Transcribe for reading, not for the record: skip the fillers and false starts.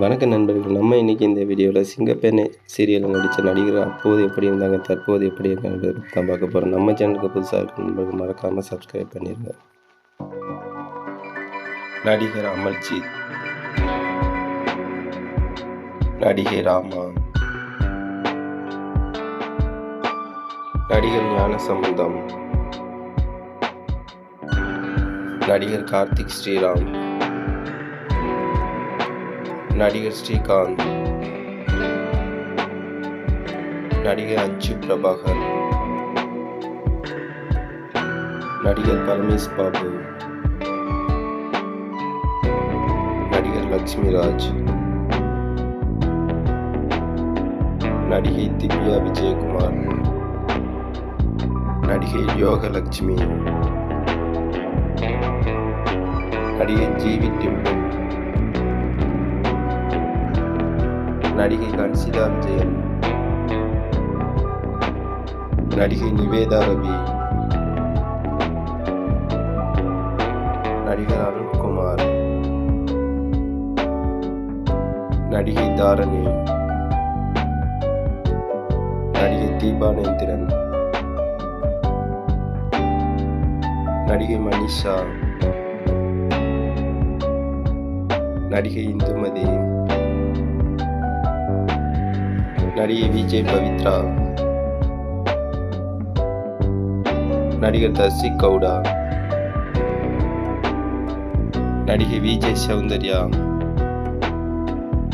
வணக்கம் நண்பர்கள். நம்ம இன்னைக்கு இந்த வீடியோவில் சிங்கப்பெண்ணே சீரியலில் நடித்த நடிகர் அப்போது எப்படி இருந்தாங்க, தற்போது எப்படி இருக்காங்க தான் பார்க்க போகிறோம். நம்ம சேனலுக்கு புதுசாக இருக்க நண்பர்கள் மறக்காமல் சப்ஸ்கிரைப் பண்ணிடுங்க. நடிகர் அமல்ஜித், நடிகை ராமா, நடிகர் ஞானசம்பந்தம், நடிகர் கார்த்திக் ஸ்ரீராம், நடிகர் ஸ்ரீகாந்த், நடிகர் அஞ்சு பிரபாகர், நடிகர் பரமேஷ் பாபு, நடிகர் லக்ஷ்மிராஜ், நடிகை திவ்யா விஜயகுமார், நடிகை யோகலட்சுமி, நடிகை ஜிவி டிம்பிள், நடிகை கன்சிதா விஜயன், நடிகை நிவேதா ரவி, நடிகர் அருண்குமார், நடிகை தாரணி, நடிகை தீபானேந்திரன், நடிகை மனிஷா, நடிகை இந்துமதி, நடிகை விஜய் பவித்ரா, நடிகர் தர்ஷிக் கவுடா, நடிகை விஜய் சௌந்தர்யா,